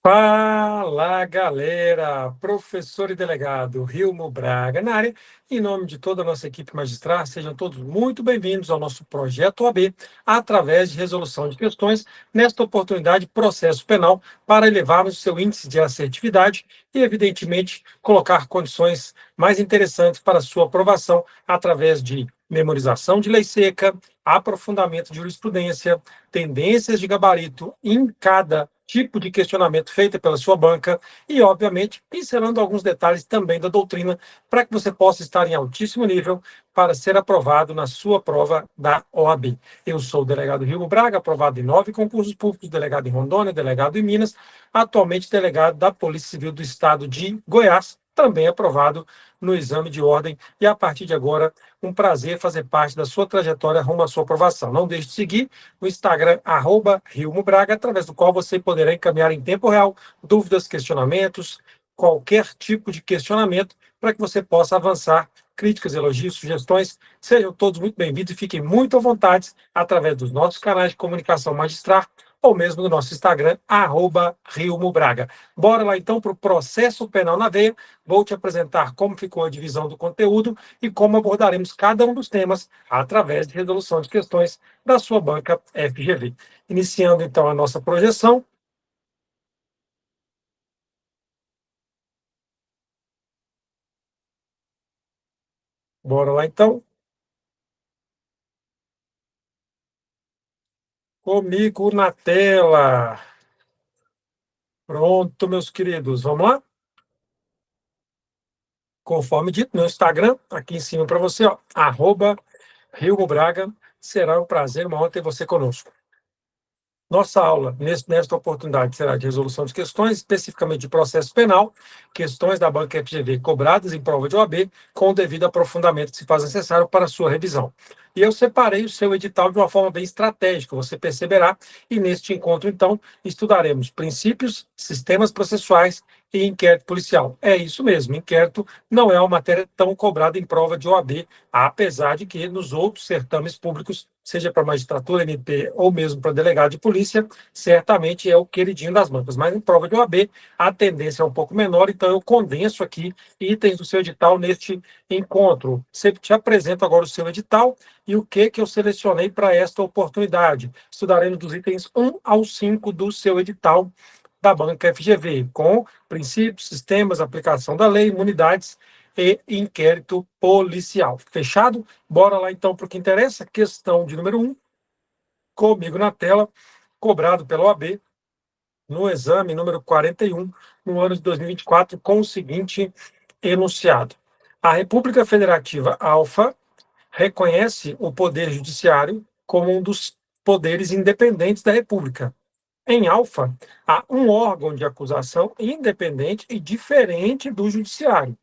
Fala, galera! Professor e delegado Rilmo Braga na área. Em nome de toda a nossa equipe magistral, sejam todos muito bem-vindos ao nosso projeto OAB, através de resolução de questões, nesta oportunidade, processo penal, para elevarmos o seu índice de assertividade e, evidentemente, colocar condições mais interessantes para a sua aprovação através de memorização de lei seca, aprofundamento de jurisprudência, tendências de gabarito em cada tipo de questionamento feito pela sua banca e, obviamente, pincelando alguns detalhes também da doutrina para que você possa estar em altíssimo nível para ser aprovado na sua prova da OAB. Eu sou o delegado Rio Braga, aprovado em 9 concursos públicos, delegado em Rondônia, delegado em Minas, atualmente delegado da Polícia Civil do Estado de Goiás, também aprovado no exame de ordem, e a partir de agora, um prazer fazer parte da sua trajetória rumo à sua aprovação. Não deixe de seguir o Instagram, @RilmoBraga, através do qual você poderá encaminhar em tempo real dúvidas, questionamentos, qualquer tipo de questionamento, para que você possa avançar. Críticas, elogios, sugestões, sejam todos muito bem-vindos e fiquem muito à vontade através dos nossos canais de comunicação magistral ou mesmo no nosso Instagram, @RilmoBraga. Bora lá então para o processo penal na veia. Vou te apresentar como ficou a divisão do conteúdo e como abordaremos cada um dos temas através de resolução de questões da sua banca FGV. Iniciando então a nossa projeção. Bora lá então. Comigo na tela. Pronto, meus queridos. Vamos lá? Conforme dito, meu Instagram, aqui em cima para você, ó, @RilmoBraga. Será um prazer, uma honra ter você conosco. Nossa aula, nesta oportunidade, será de resolução de questões, especificamente de processo penal, questões da banca FGV cobradas em prova de OAB, com o devido aprofundamento que se faz necessário para a sua revisão. E eu separei o seu edital de uma forma bem estratégica, você perceberá, e neste encontro, então, estudaremos princípios, sistemas processuais e inquérito policial. É isso mesmo, inquérito não é uma matéria tão cobrada em prova de OAB, apesar de que nos outros certames públicos, seja para magistratura, MP ou mesmo para delegado de polícia, certamente é o queridinho das bancas. Mas em prova de OAB, a tendência é um pouco menor, então eu condenso aqui itens do seu edital neste encontro. Sempre te apresento agora o seu edital e o que eu selecionei para esta oportunidade. Estudaremos dos itens 1 ao 5 do seu edital da banca FGV, com princípios, sistemas, aplicação da lei, imunidades e inquérito policial. Fechado? Bora lá então para o que interessa. Questão de número 1, comigo na tela, cobrado pela OAB, no exame número 41, no ano de 2024, com o seguinte enunciado: a República Federativa Alfa reconhece o Poder Judiciário como um dos poderes independentes da República. Em Alfa, há um órgão de acusação independente e diferente do Judiciário,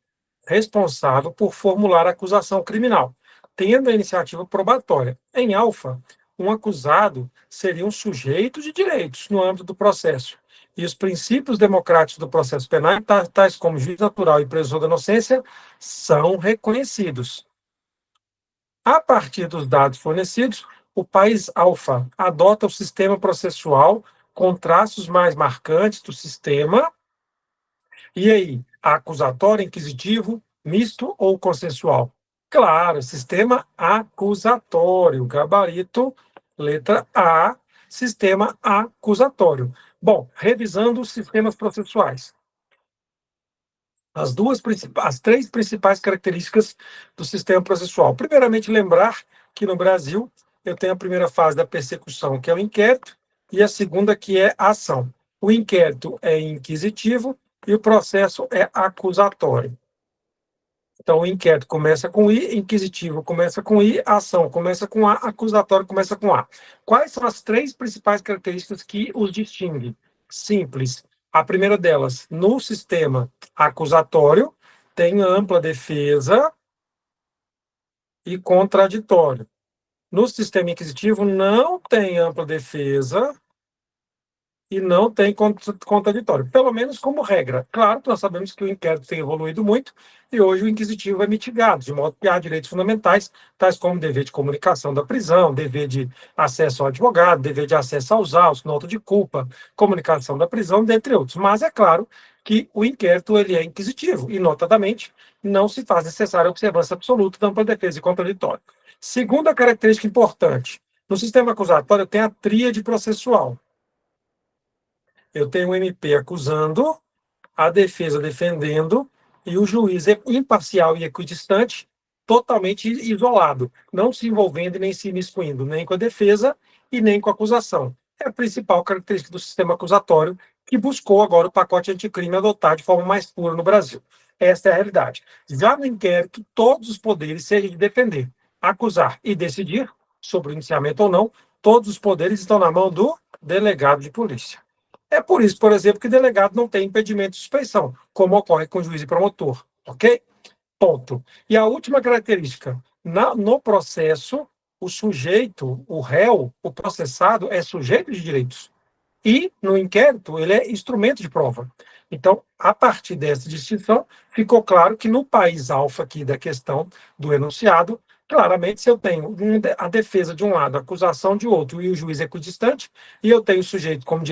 responsável por formular a acusação criminal, tendo a iniciativa probatória. Em Alfa, um acusado seria um sujeito de direitos no âmbito do processo. E os princípios democráticos do processo penal, tais como juiz natural e presunção da inocência, são reconhecidos. A partir dos dados fornecidos, o país alfa adota o sistema processual com traços mais marcantes do sistema. E aí, acusatório, inquisitivo, misto ou consensual? Claro, sistema acusatório, gabarito, letra A, sistema acusatório. Bom, revisando os sistemas processuais. As três principais características do sistema processual. Primeiramente, lembrar que no Brasil eu tenho a primeira fase da persecução, que é o inquérito, e a segunda, que é a ação. O inquérito é inquisitivo e o processo é acusatório. Então, o inquérito começa com I, inquisitivo começa com I, a ação começa com A, acusatório começa com A. Quais são as três principais características que os distinguem? Simples. A primeira delas, no sistema acusatório, tem ampla defesa e contraditório. No sistema inquisitivo, não tem ampla defesa e não tem contraditório, pelo menos como regra. Claro que nós sabemos que o inquérito tem evoluído muito e hoje o inquisitivo é mitigado, de modo que há direitos fundamentais, tais como dever de comunicação da prisão, dever de acesso ao advogado, dever de acesso aos autos, nota de culpa, comunicação da prisão, dentre outros. Mas é claro que o inquérito ele é inquisitivo e, notadamente, não se faz necessária a observância absoluta da ampla defesa e contraditório. Segunda característica importante, no sistema acusatório tem a tríade processual. Eu tenho o MP acusando, a defesa defendendo e o juiz é imparcial e equidistante, totalmente isolado, não se envolvendo e nem se imiscuindo, nem com a defesa e nem com a acusação. É a principal característica do sistema acusatório que buscou agora o pacote anticrime adotar de forma mais pura no Brasil. Esta é a realidade. Já no inquérito, todos os poderes, seja de defender, acusar e decidir sobre o indiciamento ou não, todos os poderes estão na mão do delegado de polícia. É por isso, por exemplo, que delegado não tem impedimento de suspeição, como ocorre com juiz e promotor, ok? Ponto. E a última característica, no processo, o sujeito, o réu, o processado é sujeito de direitos. E, no inquérito, ele é instrumento de prova. Então, a partir dessa distinção, ficou claro que no país alfa aqui da questão do enunciado, claramente, se eu tenho a defesa de um lado, a acusação de outro e o juiz é equidistante, e eu tenho o sujeito como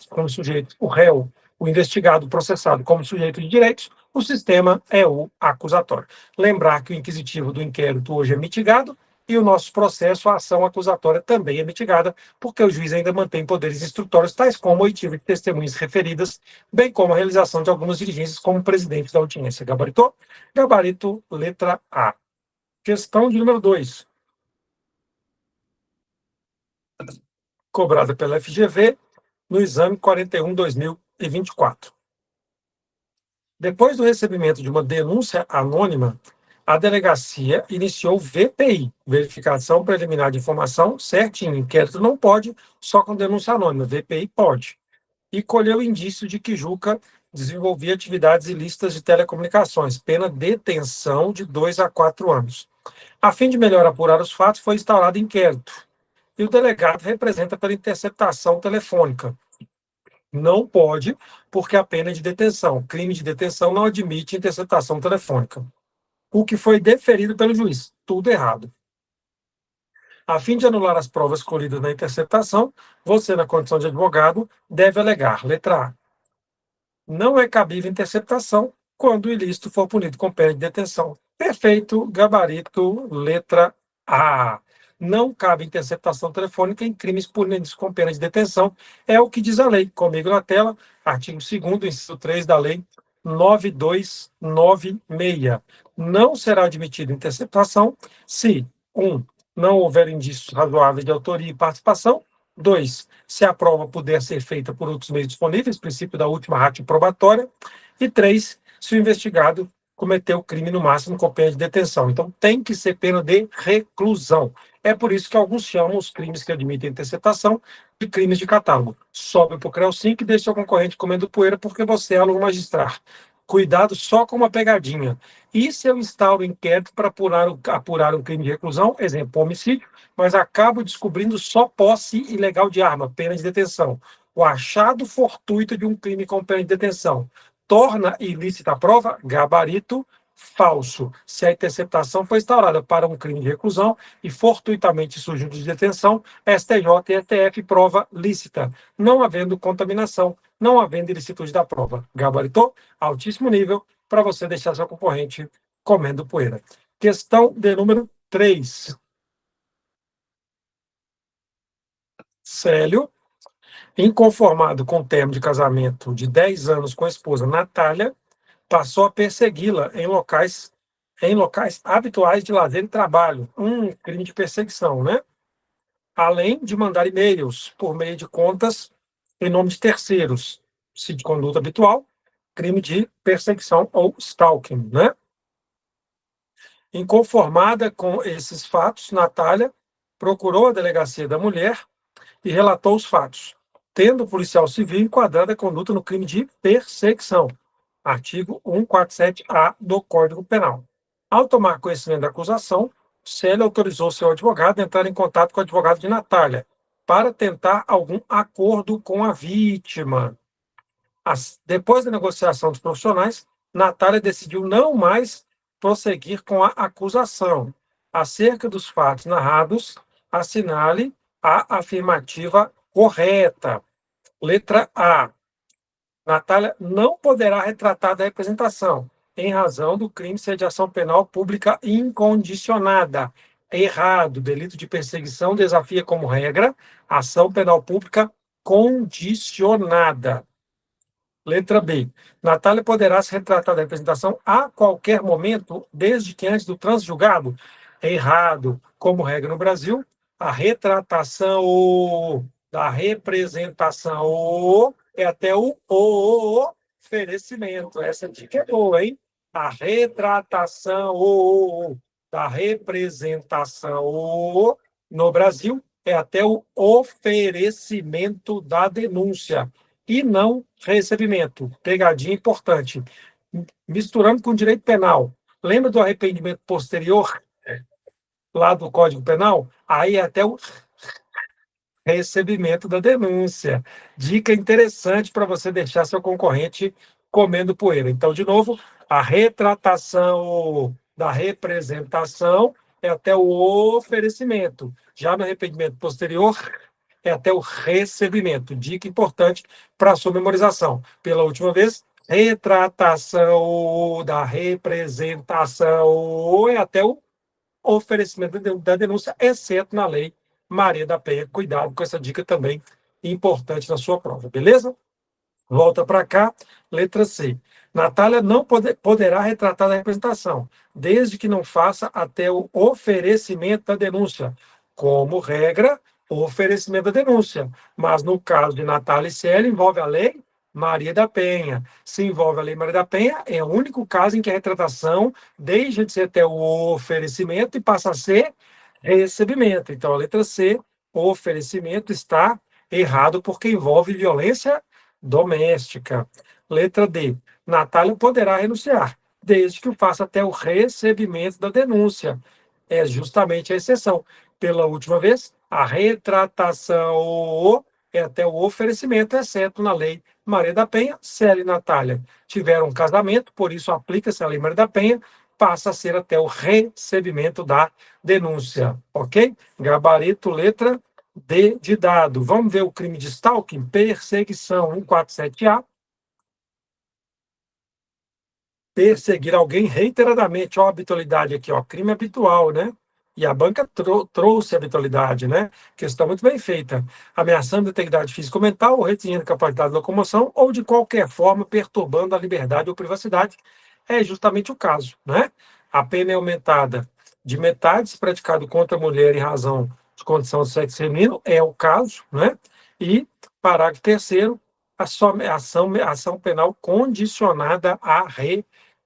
como sujeito, o réu, o investigado, o processado como sujeito de direitos, o sistema é o acusatório. Lembrar que o inquisitivo do inquérito hoje é mitigado, e o nosso processo, a ação acusatória, também é mitigada, porque o juiz ainda mantém poderes instrutórios, tais como a oitiva de testemunhas referidas, bem como a realização de algumas diligências como presidente da audiência. Gabaritou? Gabarito, letra A. Questão de número 2. Cobrada pela FGV no exame 41/2024. Depois do recebimento de uma denúncia anônima, a delegacia iniciou VPI, verificação preliminar de informação, certinho. Inquérito não pode, só com denúncia anônima. VPI pode. E colheu indício de que Juca desenvolvia atividades ilícitas de telecomunicações, pena detenção de 2 a 4 anos. A fim de melhor apurar os fatos, foi instaurado inquérito. E o delegado representa pela interceptação telefônica. Não pode, porque a pena é de detenção. Crime de detenção não admite interceptação telefônica. O que foi deferido pelo juiz. Tudo errado. A fim de anular as provas colhidas na interceptação, você, na condição de advogado, deve alegar. Letra A. Não é cabível interceptação quando o ilícito for punido com pena de detenção. Perfeito, gabarito, letra A. Não cabe interceptação telefônica em crimes punidos com pena de detenção. É o que diz a lei. Comigo na tela, artigo 2º, inciso 3 da lei 9296. Não será admitida interceptação se 1. Não houver indícios razoáveis de autoria e participação. 2. Se a prova puder ser feita por outros meios disponíveis, princípio da última ratio probatória. E 3. Se o investigado cometeu o crime no máximo com pena de detenção. Então, tem que ser pena de reclusão. É por isso que alguns chamam os crimes que admitem interceptação de crimes de catálogo. Sobe para o CREO 5 e deixa o concorrente comendo poeira porque você é aluno magistral. Cuidado só com uma pegadinha. E se eu instauro inquérito para apurar um crime de reclusão, exemplo, homicídio, mas acabo descobrindo só posse ilegal de arma, pena de detenção. O achado fortuito de um crime com pena de detenção torna ilícita a prova? Gabarito falso. Se a interceptação foi instaurada para um crime de reclusão e fortuitamente surgiu de detenção, STJ e STF prova lícita, não havendo contaminação, não havendo ilicitude da prova. Gabaritou? Altíssimo nível para você deixar seu concorrente comendo poeira. Questão de número 3. Célio, inconformado com o termo de casamento de 10 anos com a esposa Natália, passou a persegui-la em locais habituais de lazer e trabalho. Crime de perseguição, né? Além de mandar e-mails por meio de contas em nome de terceiros. Se de conduta habitual, crime de perseguição ou stalking, né? Inconformada com esses fatos, Natália procurou a delegacia da mulher e relatou os fatos, tendo o policial civil enquadrado a conduta no crime de perseguição. Artigo 147-A do Código Penal. Ao tomar conhecimento da acusação, Célio autorizou seu advogado a entrar em contato com o advogado de Natália, para tentar algum acordo com a vítima. Depois da negociação dos profissionais, Natália decidiu não mais prosseguir com a acusação. Acerca dos fatos narrados, assinale a afirmativa correta. Letra A. Natália não poderá retratar da representação, em razão do crime ser de ação penal pública incondicionada. Errado. Delito de perseguição desafia como regra ação penal pública condicionada. Letra B. Natália poderá se retratar da representação a qualquer momento, desde que antes do trânsito julgado. Errado. Como regra no Brasil, a retratação da representação é até o oferecimento. Essa dica é boa, hein? A retratação da representação no Brasil é até o oferecimento da denúncia e não recebimento. Pegadinha importante. Misturando com direito penal. Lembra do arrependimento posterior lá do Código Penal? Aí é até o recebimento da denúncia. Dica interessante para você deixar seu concorrente comendo poeira. Então, de novo, a retratação da representação é até o oferecimento. Já no arrependimento posterior, é até o recebimento. Dica importante para a sua memorização. Pela última vez, retratação da representação é até o oferecimento da denúncia, exceto na lei Maria da Penha. Cuidado com essa dica também importante na sua prova, beleza? Volta para cá, letra C. Natália não poderá retratar da representação, desde que não faça até o oferecimento da denúncia. Como regra, o oferecimento da denúncia. Mas no caso de Natália e Célia, envolve a lei Maria da Penha. Se envolve a lei Maria da Penha, é o único caso em que a retratação deixa de ser até o oferecimento e passa a ser recebimento. Então, a letra C, oferecimento, está errado porque envolve violência doméstica. Letra D. Natália poderá renunciar, desde que o faça até o recebimento da denúncia. É justamente a exceção. Pela última vez, a retratação é até o oferecimento, exceto na lei Maria da Penha. Célia e Natália tiveram um casamento, por isso aplica-se a lei Maria da Penha, passa a ser até o recebimento da denúncia, ok? Gabarito, letra D de dado. Vamos ver o crime de stalking, perseguição, 147A. Perseguir alguém reiteradamente, ó, a habitualidade aqui, ó, crime habitual, né? E a banca trouxe a habitualidade, né? Questão muito bem feita. Ameaçando a integridade física ou mental, ou restringindo a capacidade de locomoção, ou de qualquer forma perturbando a liberdade ou privacidade, é justamente o caso, né? A pena é aumentada de metade se praticado contra a mulher em razão de condição de sexo feminino, é o caso, né? E, parágrafo terceiro, a ação penal condicionada à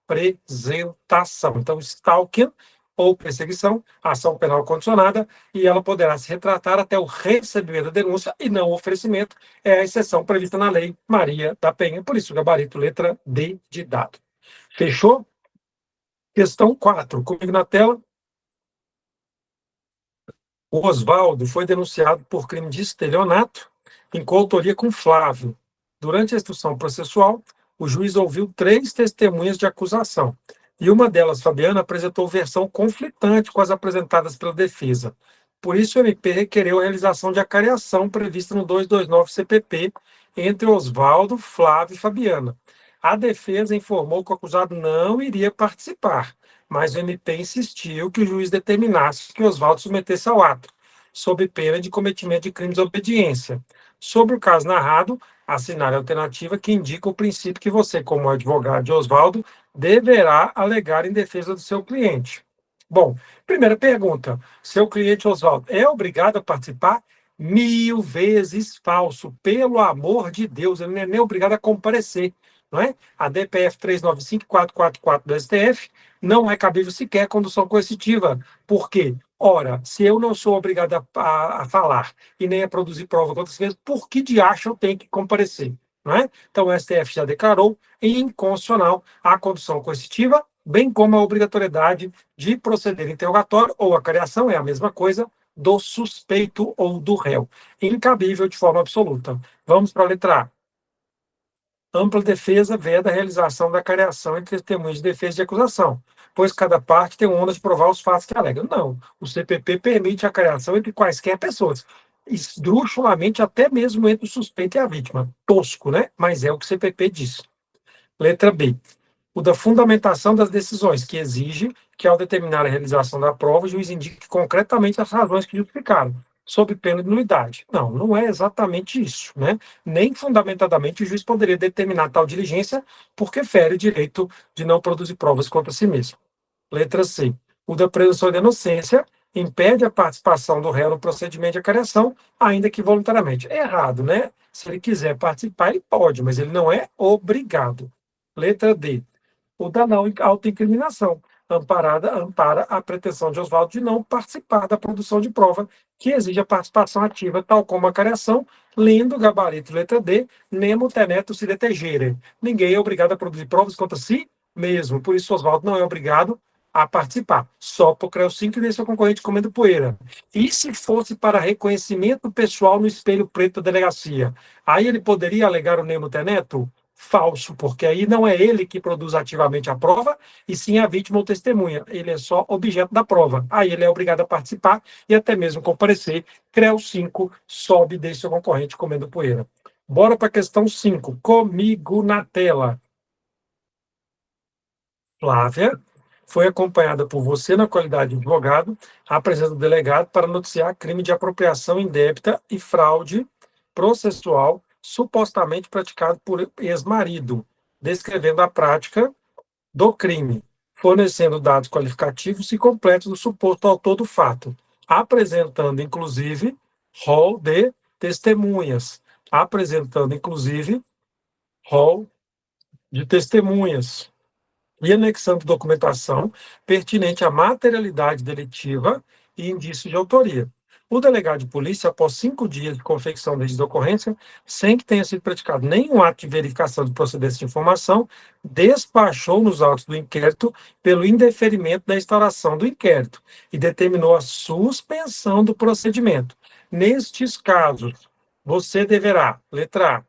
representação. Então, stalking ou perseguição, ação penal condicionada, e ela poderá se retratar até o recebimento da denúncia e não o oferecimento, é a exceção prevista na lei Maria da Penha. Por isso, gabarito letra D de dado. Fechou? Questão 4, comigo na tela. O Oswaldo foi denunciado por crime de estelionato em coautoria com Flávio. Durante a instrução processual, o juiz ouviu 3 testemunhas de acusação, e uma delas, Fabiana, apresentou versão conflitante com as apresentadas pela defesa. Por isso, o MP requereu a realização de acariação prevista no 229 CPP entre Oswaldo, Flávio e Fabiana. A defesa informou que o acusado não iria participar, mas o MP insistiu que o juiz determinasse que Oswaldo submetesse ao ato, sob pena de cometimento de crime de desobediência. Sobre o caso narrado, assinar a alternativa que indica o princípio que você, como advogado de Oswaldo, deverá alegar em defesa do seu cliente. Bom, primeira pergunta: seu cliente Oswaldo é obrigado a participar? 1000 vezes falso, pelo amor de Deus, ele não é nem obrigado a comparecer, não é? A DPF 395-444 do STF não é cabível sequer condução coercitiva. Por quê? Ora, se eu não sou obrigado a falar e nem a produzir prova contra si mesmo, por que de acha eu tenho que comparecer? Não é? Então, o STF já declarou inconstitucional a condução coercitiva, bem como a obrigatoriedade de proceder interrogatório ou a cariação, é a mesma coisa, do suspeito ou do réu. Incabível de forma absoluta. Vamos para a letra A. Ampla defesa veda a realização da careação entre testemunhas de defesa e de acusação, pois cada parte tem o ônus de provar os fatos que alegam. Não, o CPP permite a careação entre quaisquer pessoas, esdrúxulamente até mesmo entre o suspeito e a vítima. Tosco, né? Mas é o que o CPP diz. Letra B. O da fundamentação das decisões, que exige que, ao determinar a realização da prova, o juiz indique concretamente as razões que justificaram, sob pena de nulidade. Não, não é exatamente isso, né? Nem fundamentadamente o juiz poderia determinar tal diligência, porque fere o direito de não produzir provas contra si mesmo. Letra C. O da presunção de inocência impede a participação do réu no procedimento de acariação, ainda que voluntariamente. É errado, né? Se ele quiser participar, ele pode, mas ele não é obrigado. Letra D. O da não autoincriminação. Ampara a pretensão de Oswaldo de não participar da produção de prova, que exige a participação ativa, tal como a careação, lendo o gabarito letra D, nemo teneto se detegere. Ninguém é obrigado a produzir provas contra si mesmo, por isso Oswaldo não é obrigado a participar, só por CREO 5 e deixa o concorrente comendo poeira. E se fosse para reconhecimento pessoal no espelho preto da delegacia? Aí ele poderia alegar o nemo teneto? Falso, porque aí não é ele que produz ativamente a prova, e sim a vítima ou testemunha. Ele é só objeto da prova. Aí ele é obrigado a participar e até mesmo comparecer. CREO 5 sobe e deixa seu concorrente comendo poeira. Bora para a questão 5. Comigo na tela. Flávia foi acompanhada por você na qualidade de advogado, à presença do delegado, para noticiar crime de apropriação indébita e fraude processual supostamente praticado por ex-marido, descrevendo a prática do crime, fornecendo dados qualificativos e completos do suposto autor do fato, apresentando, inclusive, rol de testemunhas, apresentando, inclusive, rol de testemunhas e anexando documentação pertinente à materialidade delitiva e indício de autoria. O delegado de polícia, após 5 dias de confecção da ocorrência, sem que tenha sido praticado nenhum ato de verificação de procedência de informação, despachou nos autos do inquérito pelo indeferimento da instauração do inquérito e determinou a suspensão do procedimento. Nestes casos, você deverá, letra A,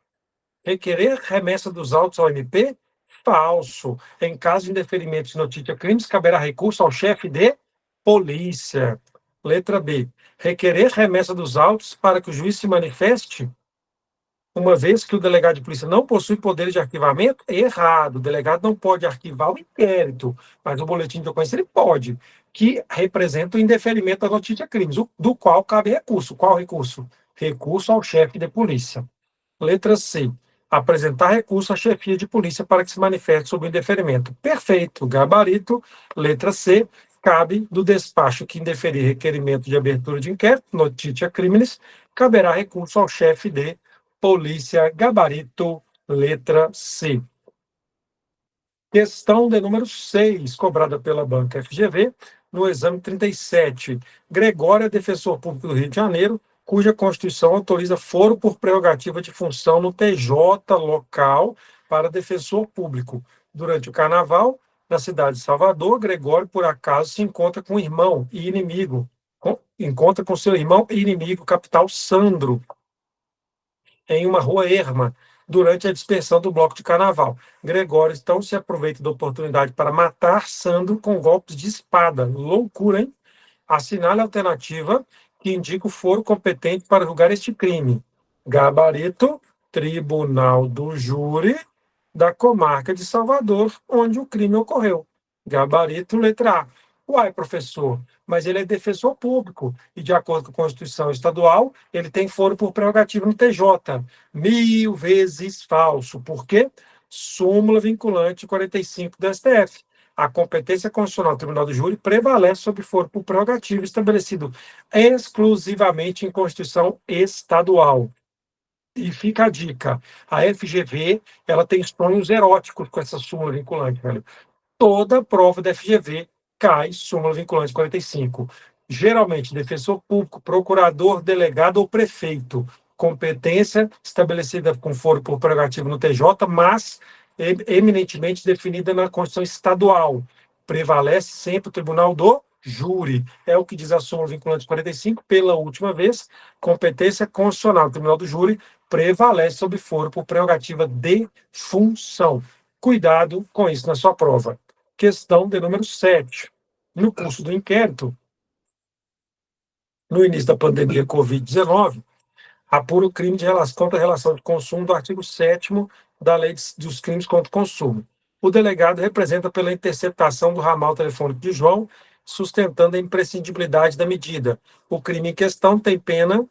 requerer remessa dos autos ao MP? Falso. Em caso de indeferimento de notícia crimes, caberá recurso ao chefe de polícia. Letra B. Requerer remessa dos autos para que o juiz se manifeste, uma vez que o delegado de polícia não possui poder de arquivamento? É errado. O delegado não pode arquivar o inquérito, mas o boletim de ocorrência ele pode, que representa o indeferimento da notícia crimes, do qual cabe recurso. Qual recurso? Recurso ao chefe de polícia. Letra C. Apresentar recurso à chefia de polícia para que se manifeste sobre o indeferimento. Perfeito. Gabarito. Letra C. Cabe do despacho que indeferir requerimento de abertura de inquérito, notícia crimes, caberá recurso ao chefe de polícia. Gabarito. Letra C. Questão de número 6, cobrada pela banca FGV, no exame 37. Gregório é defensor público do Rio de Janeiro, cuja Constituição autoriza foro por prerrogativa de função no TJ local para defensor público. Durante o carnaval, na cidade de Salvador, Gregório, por acaso, se encontra com o irmão e inimigo, encontra com seu irmão e inimigo, capital Sandro, em uma rua erma, durante a dispersão do bloco de carnaval. Gregório, então, se aproveita da oportunidade para matar Sandro com golpes de espada. Loucura, hein? Assinale a alternativa que indica o foro competente para julgar este crime. Gabarito, Tribunal do Júri da Comarca de Salvador, onde o crime ocorreu. Gabarito, letra A. Uai, professor, mas ele é defensor público e, de acordo com a Constituição Estadual, ele tem foro por prerrogativa no TJ. 1000 vezes falso. Por quê? Súmula vinculante 45 do STF. A competência constitucional do Tribunal do Júri prevalece sobre foro por prerrogativa estabelecido exclusivamente em Constituição Estadual. E fica a dica, a FGV ela tem sonhos eróticos com essa súmula vinculante, velho. Toda prova da FGV cai súmula vinculante 45. Geralmente, defensor público, procurador, delegado ou prefeito. Competência estabelecida com foro por prerrogativa no TJ, mas eminentemente definida na Constituição Estadual. Prevalece sempre o Tribunal do júri. É o que diz a súmula vinculante 45, pela última vez, competência constitucional do Tribunal do Júri prevalece sobre foro por prerrogativa de função. Cuidado com isso na sua prova. Questão de número 7. No curso do inquérito, no início da pandemia Covid-19, apura o crime de relação, contra a relação de consumo do artigo 7º da Lei dos Crimes contra o Consumo. O delegado representa pela interceptação do ramal telefônico de João, sustentando a imprescindibilidade da medida. O crime em questão tem pena,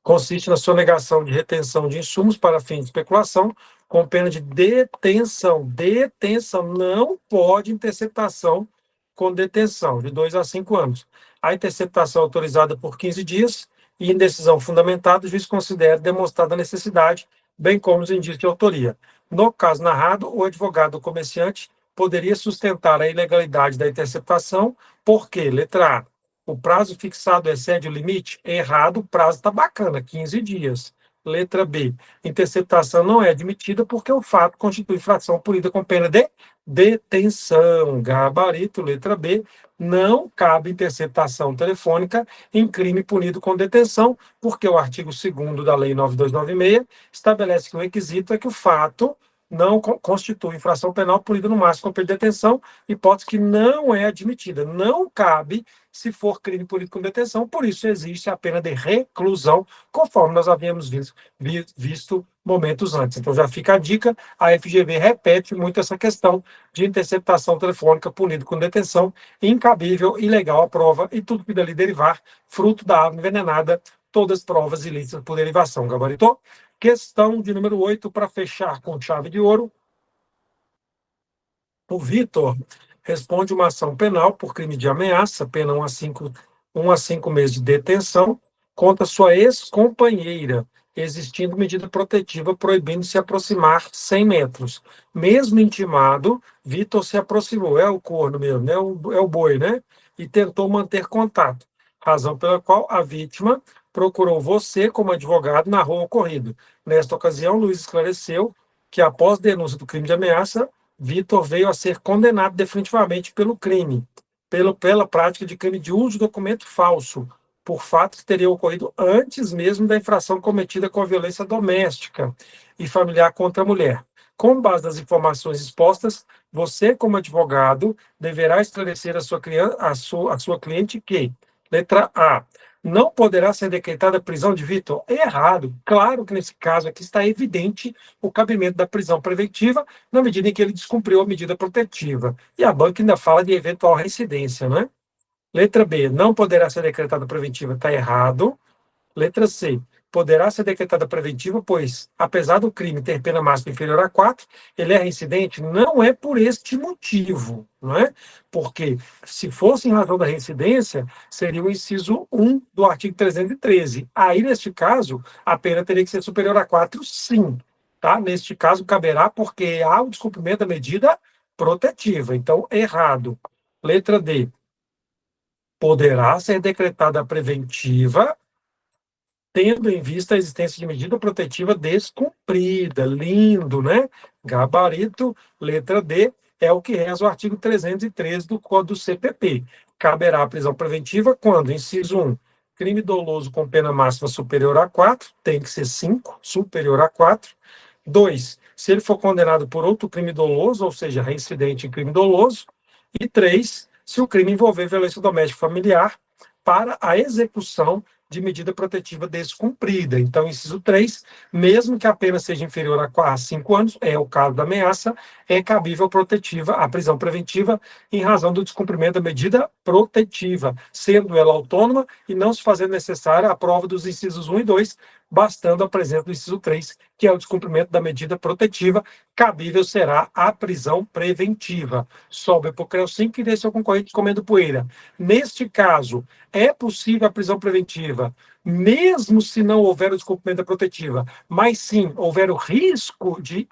consiste na sonegação de retenção de insumos para fins de especulação, com pena de detenção. Detenção, não pode interceptação com detenção, de 2 a 5 anos. A interceptação autorizada por 15 dias e em decisão fundamentada, o juiz considera demonstrada a necessidade, bem como os indícios de autoria. No caso narrado, o advogado ou comerciante poderia sustentar a ilegalidade da interceptação, porque, letra A, o prazo fixado excede o limite? Errado, o prazo está bacana, 15 dias. Letra B, interceptação não é admitida porque o fato constitui infração punida com pena de detenção. Gabarito, letra B, não cabe interceptação telefônica em crime punido com detenção, porque o artigo 2º da Lei 9296 estabelece que o requisito é que o fato não constitui infração penal punida no máximo com pena de detenção, hipótese que não é admitida. Não cabe se for crime punido com detenção, por isso existe a pena de reclusão, conforme nós havíamos visto momentos antes. Então já fica a dica, a FGV repete muito essa questão de interceptação telefônica punida com detenção, incabível, ilegal a prova e tudo que dali derivar, fruto da água envenenada, todas provas ilícitas por derivação. Gabaritou? Questão de número 8, para fechar com chave de ouro. O Vitor responde uma ação penal por crime de ameaça, pena 1 a 5 meses de detenção, contra sua ex-companheira, existindo medida protetiva proibindo se aproximar 100 metros. Mesmo intimado, Vitor se aproximou, é o corno mesmo, né? É o boi, né? E tentou manter contato, razão pela qual a vítima procurou você como advogado na rua ocorrido. Nesta ocasião, Luiz esclareceu que, após denúncia do crime de ameaça, Vitor veio a ser condenado definitivamente pelo crime, pela prática de crime de uso de documento falso, por fato que teria ocorrido antes mesmo da infração cometida com a violência doméstica e familiar contra a mulher. Com base nas informações expostas, você, como advogado, deverá esclarecer a sua cliente que, letra A, não poderá ser decretada prisão de Vitor? É errado. Claro que nesse caso aqui está evidente o cabimento da prisão preventiva, na medida em que ele descumpriu a medida protetiva. E a banca ainda fala de eventual reincidência, né? Letra B, não poderá ser decretada preventiva, está errado. Letra C, poderá ser decretada preventiva, pois, apesar do crime ter pena máxima inferior a 4, ele é reincidente? Não é por este motivo, não é? Porque, se fosse em razão da reincidência, seria o inciso 1 do artigo 313. Aí, neste caso, a pena teria que ser superior a 4, sim. Tá? Neste caso, caberá porque há o descumprimento da medida protetiva. Então, errado. Letra D, poderá ser decretada preventiva, tendo em vista a existência de medida protetiva descumprida. Lindo, né? Gabarito, letra D, é o que reza o artigo 313 do Código do CPP. Caberá a prisão preventiva quando, inciso 1, crime doloso com pena máxima superior a 4, tem que ser 5, superior a 4. 2, se ele for condenado por outro crime doloso, ou seja, reincidente em crime doloso. E 3, se o crime envolver violência doméstica familiar para a execução de medida protetiva descumprida. Então, inciso 3, mesmo que a pena seja inferior a 5 anos, é o caso da ameaça, é cabível a prisão preventiva em razão do descumprimento da medida protetiva, sendo ela autônoma e não se fazendo necessária a prova dos incisos 1 e 2, bastando a presença do inciso 3, que é o descumprimento da medida protetiva, cabível será a prisão preventiva. Sobe para o CREO 5 e deixa o concorrente comendo poeira. Neste caso, é possível a prisão preventiva, mesmo se não houver o descumprimento da protetiva, mas sim houver o risco de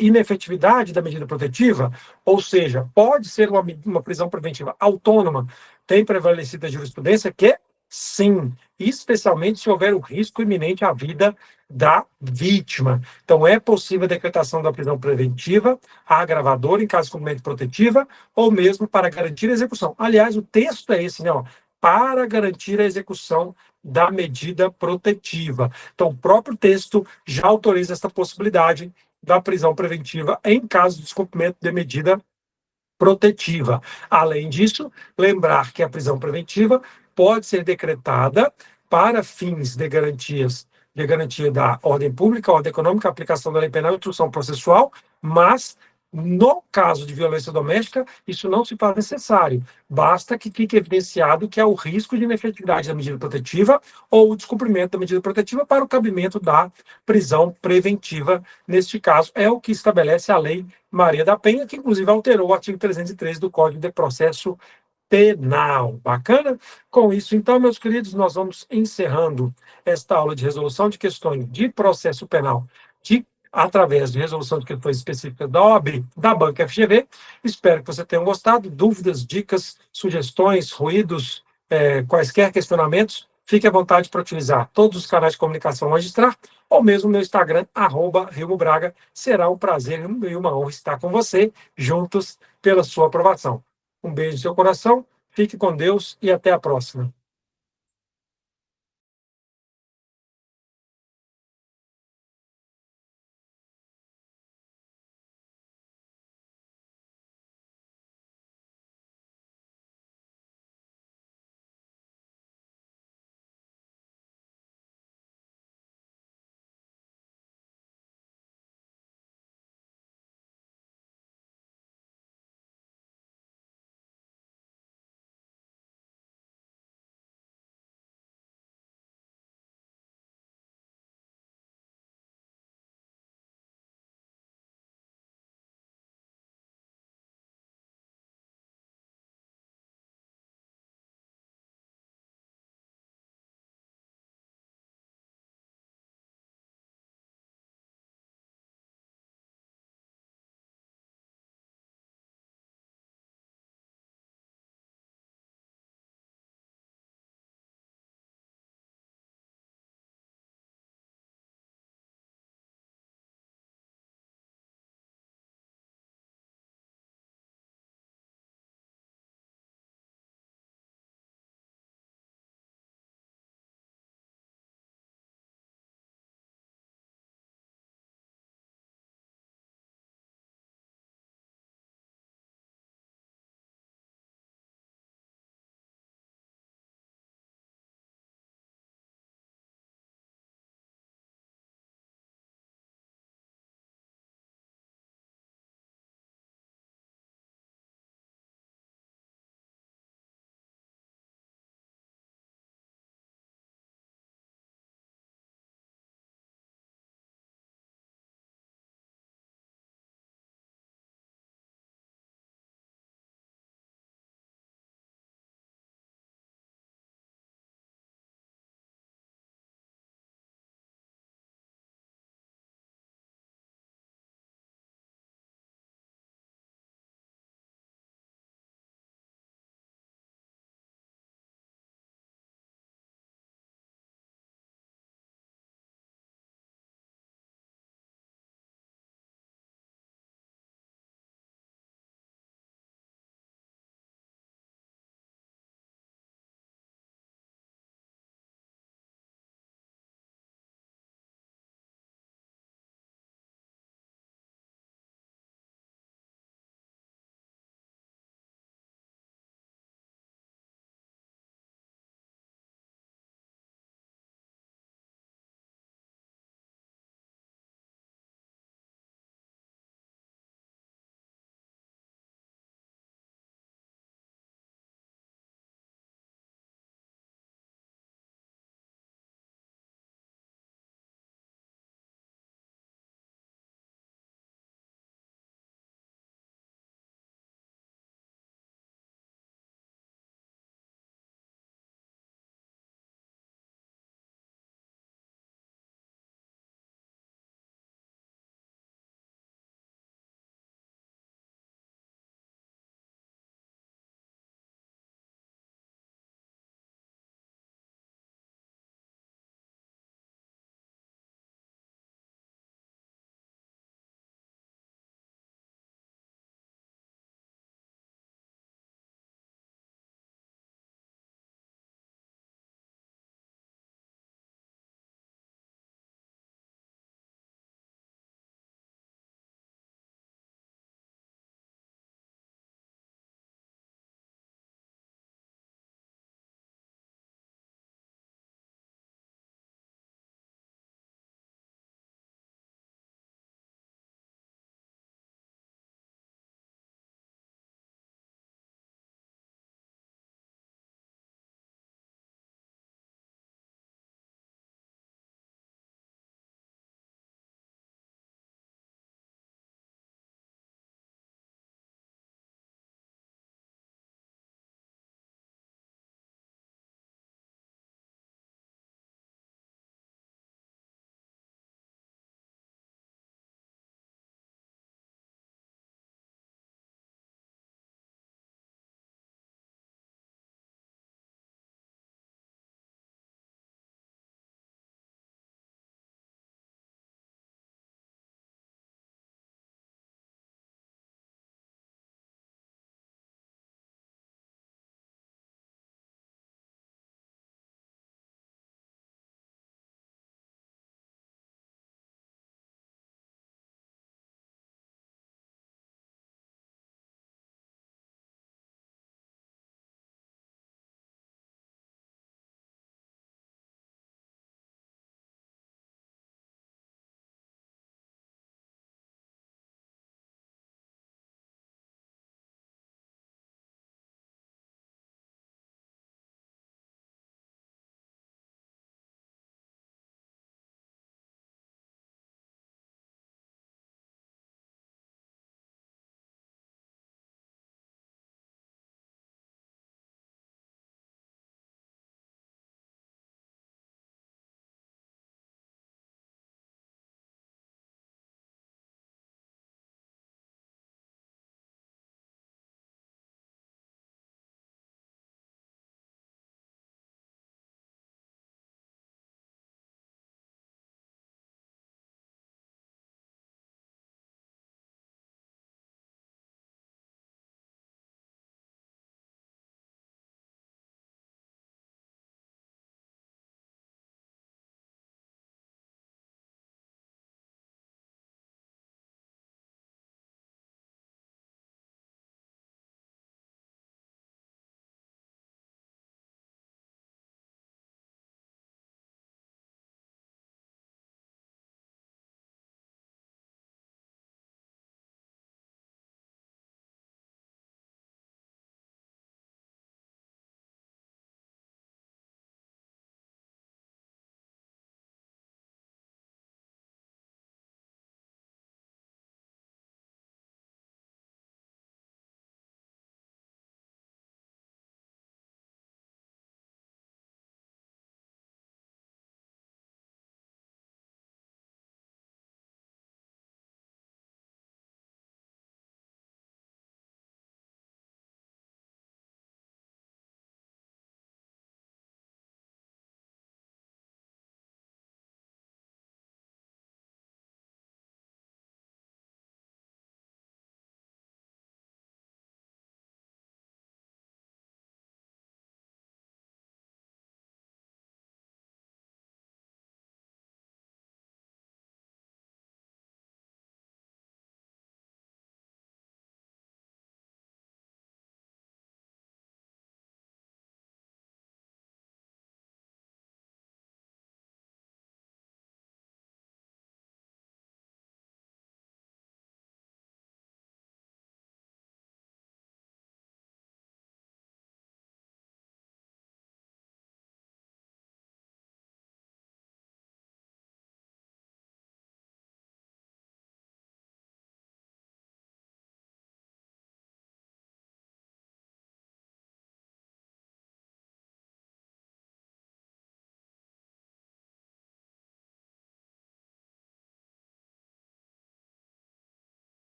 inefetividade da medida protetiva, ou seja, pode ser uma prisão preventiva autônoma, tem prevalecido a jurisprudência que sim, especialmente se houver o risco iminente à vida da vítima. Então, é possível a decretação da prisão preventiva, agravadora em caso de cumprimento protetiva, ou mesmo para garantir a execução. Aliás, o texto é esse, né? Ó, para garantir a execução da medida protetiva. Então, o próprio texto já autoriza essa possibilidade da prisão preventiva em caso de descumprimento de medida protetiva. Além disso, lembrar que a prisão preventiva pode ser decretada para fins de garantia da ordem pública, ordem econômica, aplicação da lei penal e instrução processual, mas no caso de violência doméstica, isso não se faz necessário. Basta que fique evidenciado que há o risco de inefetividade da medida protetiva ou o descumprimento da medida protetiva para o cabimento da prisão preventiva. Neste caso, é o que estabelece a Lei Maria da Penha, que inclusive alterou o artigo 313 do Código de Processo Penal. Bacana? Com isso, então, meus queridos, nós vamos encerrando esta aula de resolução de questões de processo penal através de resolução de questões específicas da OAB, da Banca FGV. Espero que você tenha gostado. Dúvidas, dicas, sugestões, ruídos, quaisquer questionamentos, fique à vontade para utilizar todos os canais de comunicação magistrar, ou mesmo meu Instagram, @RilmoBraga. Será um prazer e uma honra estar com você, juntos pela sua aprovação. Um beijo no seu coração, fique com Deus e até a próxima.